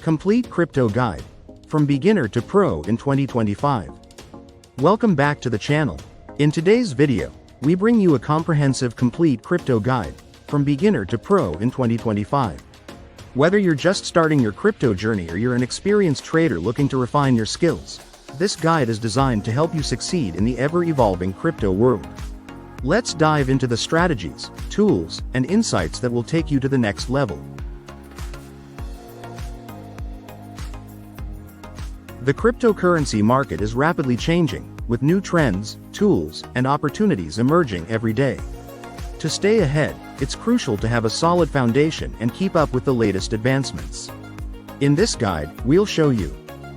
Complete Crypto Guide. From Beginner to Pro in 2025. Welcome back to the channel. In today's video, we bring you a comprehensive complete crypto guide, from beginner to pro in 2025. Whether you're just starting your crypto journey or you're an experienced trader looking to refine your skills, this guide is designed to help you succeed in the ever-evolving crypto world. Let's dive into the strategies, tools, and insights that will take you to the next level. The cryptocurrency market is rapidly changing, with new trends, tools, and opportunities emerging every day. To stay ahead, it's crucial to have a solid foundation and keep up with the latest advancements. In this guide, we'll show you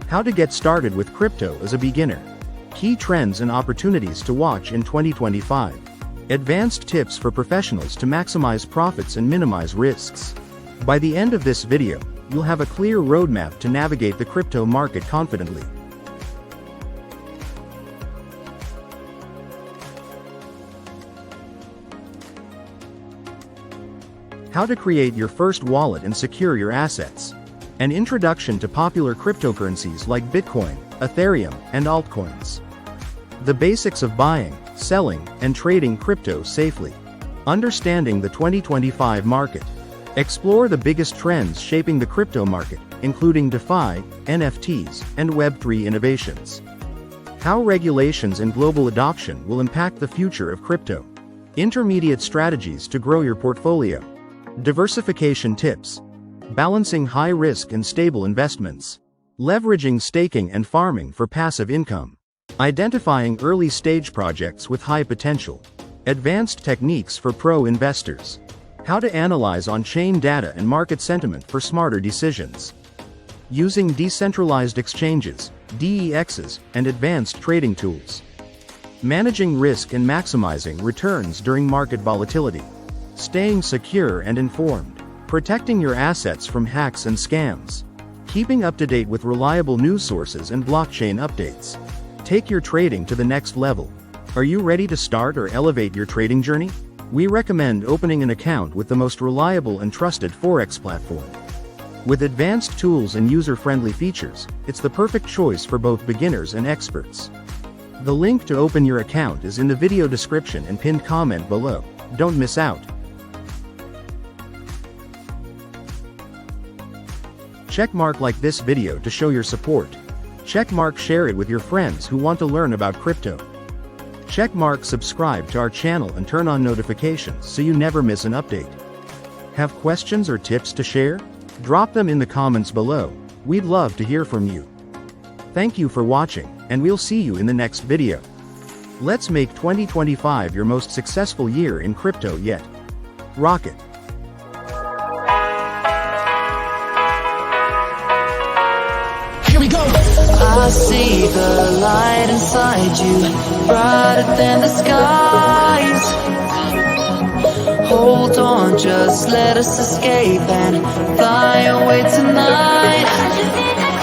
how to get started with crypto as a beginner, key trends and opportunities to watch in 2025, advanced tips for professionals to maximize profits and minimize risks. By the end of this video, you'll have a clear roadmap to navigate the crypto market confidently. How to create your first wallet and secure your assets. An introduction to popular cryptocurrencies like Bitcoin, Ethereum, and altcoins. The basics of buying, selling, and trading crypto safely. Understanding the 2025 market. Explore the biggest trends shaping the crypto market, including DeFi, NFTs, and Web3 innovations. How regulations and global adoption will impact the future of crypto. Intermediate strategies to grow your portfolio. Diversification tips. Balancing high risk and stable investments. Leveraging staking and farming for passive income. Identifying early stage projects with high potential. Advanced techniques for pro investors. How to analyze on-chain data and market sentiment for smarter decisions. Using decentralized exchanges, DEXs, and advanced trading tools. Managing risk and maximizing returns during market volatility. Staying secure and informed. Protecting your assets from hacks and scams. Keeping up to date with reliable news sources and blockchain updates. Take your trading to the next level. Are you ready to start or elevate your trading journey? We recommend opening an account with the most reliable and trusted Forex platform. With advanced tools and user-friendly features, it's the perfect choice for both beginners and experts. The link to open your account is in the video description and pinned comment below. Don't miss out. Checkmark like this video to show your support. Checkmark share it with your friends who want to learn about crypto. Checkmark subscribe to our channel and turn on notifications so you never miss an update. Have questions or tips to share? Drop them in the comments below. We'd love to hear from you. Thank you for watching, and we'll see you in the next video. Let's make 2025 your most successful year in crypto yet. Rock it! I see the light inside you, brighter than the skies. Hold on, just let us escape and fly away tonight.